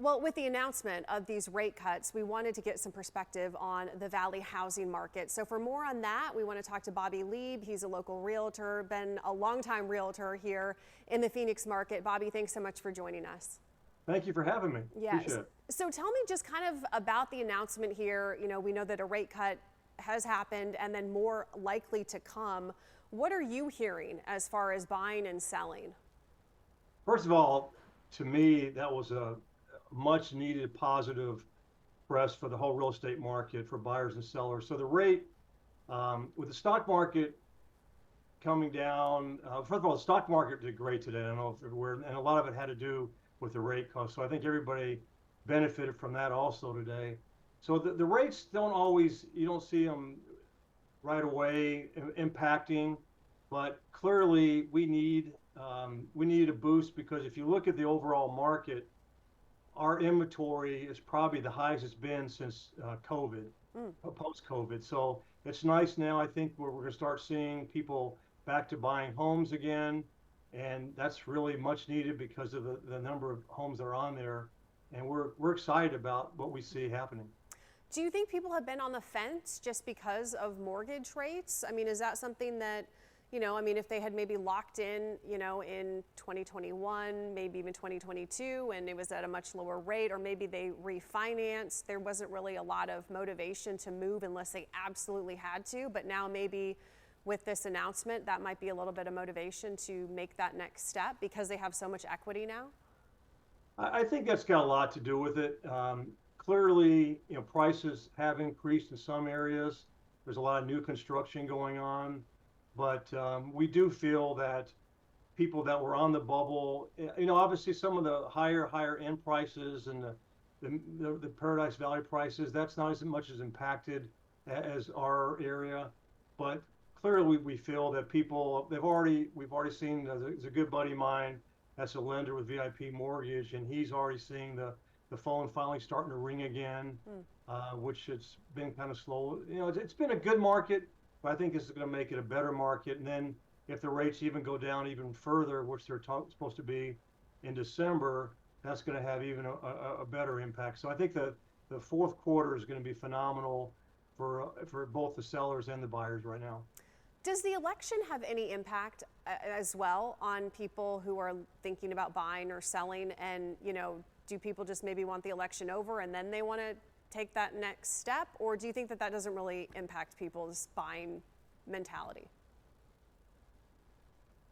Well, with the announcement of these rate cuts, we wanted to get some perspective on the Valley housing market. So for more on that, we want to talk to Bobby Lieb. He's a local realtor, been a longtime realtor here in the Phoenix market. Bobby, thanks so much for joining us. Thank you for having me. Yes. Appreciate it. So tell me just kind of about the announcement here. You know, we know that a rate cut has happened and then more likely to come. What are you hearing as far as buying and selling? First of all, to me, that was a much needed positive press for the whole real estate market for buyers and sellers. So the rate, with the stock market coming down, first of all, the stock market did great today. I don't know if we're, and a lot of it had to do with the rate cost. So I think everybody benefited from that also today. So the rates don't always, you don't see them right away impacting, but clearly we need a boost because if you look at the overall market, our inventory is probably the highest it's been since COVID, post-COVID. So it's nice now. I think we're going to start seeing people back to buying homes again, and that's really much needed because of the number of homes that are on there, and we're excited about what we see happening. Do you think people have been on the fence just because of mortgage rates? I mean, is that something that, you know, I mean, if they had maybe locked in, you know, in 2021, maybe even 2022, and it was at a much lower rate, or maybe they refinanced, there wasn't really a lot of motivation to move unless they absolutely had to. But now maybe with this announcement, that might be a little bit of motivation to make that next step because they have so much equity now. I think that's got a lot to do with it. Clearly, you know, prices have increased in some areas. There's a lot of new construction going on, but we do feel that people that were on the bubble, you know, obviously some of the higher end prices and the Paradise Valley prices, that's not as much as impacted as our area, but clearly we feel that people we've already seen there's a good buddy of mine that's a lender with VIP Mortgage, and he's already seeing the phone finally starting to ring again, which it's been kind of slow. You know, it's been a good market, but I think this is going to make it a better market. And then if the rates even go down even further, which they're supposed to be in December, that's going to have even a better impact. So I think the fourth quarter is going to be phenomenal for both the sellers and the buyers right now. Does the election have any impact as well on people who are thinking about buying or selling? And, you know, do people just maybe want the election over and then they want to take that next step? Or do you think that that doesn't really impact people's buying mentality?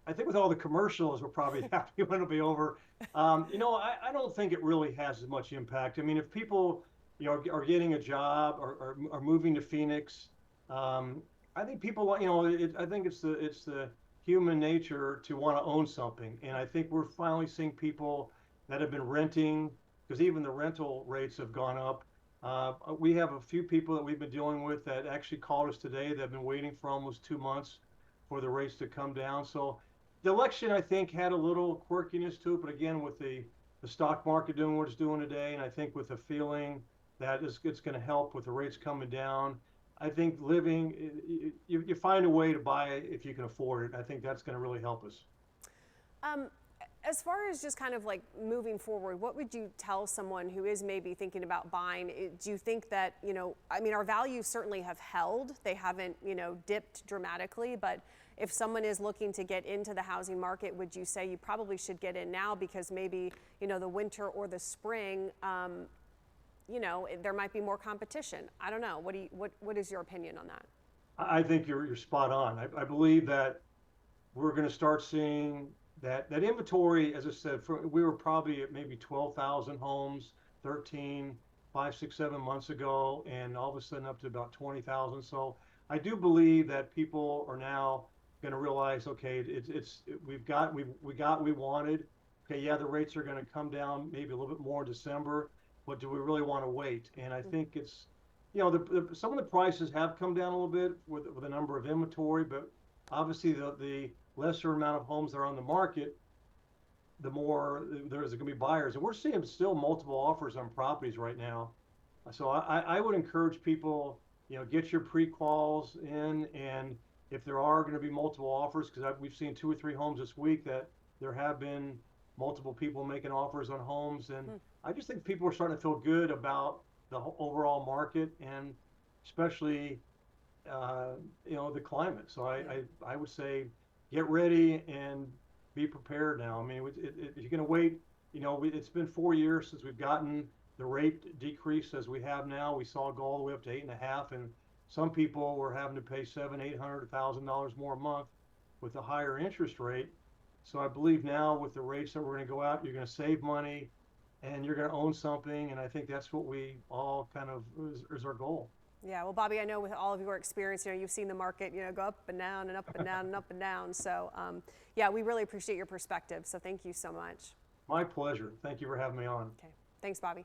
I think with all the commercials, we're probably happy when it'll be over. You know, I don't think it really has as much impact. I mean, if people, you know, are getting a job or are moving to Phoenix, I think people, you know, I think it's the human nature to want to own something, and I think we're finally seeing people that have been renting because even the rental rates have gone up. We have a few people that we've been dealing with that actually called us today that have been waiting for almost 2 months for the rates to come down. So the election, I think, had a little quirkiness to it, but again, with the stock market doing what it's doing today, and I think with the feeling that it's going to help with the rates coming down, I think you find a way to buy it if you can afford it. I think that's going to really help us. As far as just kind of like moving forward, what would you tell someone who is maybe thinking about buying? Do you think that, you know, I mean, our values certainly have held. They haven't, you know, dipped dramatically. But if someone is looking to get into the housing market, would you say you probably should get in now because maybe, you know, the winter or the spring, you know, there might be more competition? I don't know. What is your opinion on that? I think you're spot on. I believe that we're going to start seeing that inventory, as I said, we were probably at maybe 12,000 homes, 13, 5, 6, 7 months ago, and all of a sudden up to about 20,000. So I do believe that people are now going to realize, okay, we got what we wanted. Okay, yeah, the rates are going to come down maybe a little bit more in December, but do we really want to wait? And I think it's, you know, some of the prices have come down a little bit with the number of inventory, but obviously the lesser amount of homes that are on the market, the more there's going to be buyers. And we're seeing still multiple offers on properties right now. So I would encourage people, you know, get your pre-quals in, and if there are going to be multiple offers, because we've seen 2 or 3 homes this week that there have been multiple people making offers on homes, and I just think people are starting to feel good about the overall market, and especially uh, the climate. So I would say get ready and be prepared now. I mean, if you're going to wait, it's been 4 years since we've gotten the rate decrease as we have now. We saw it go all the way up to 8.5, and some people were having to pay seven, $800,000 more a month with a higher interest rate. So I believe now with the rates that we're going to go out, you're going to save money and you're going to own something. And I think that's what we all kind of is our goal. Yeah, well, Bobby, I know with all of your experience, you've seen the market, go up and down and up and down and up and down. So, yeah, we really appreciate your perspective. So thank you so much. My pleasure. Thank you for having me on. Okay. Thanks, Bobby.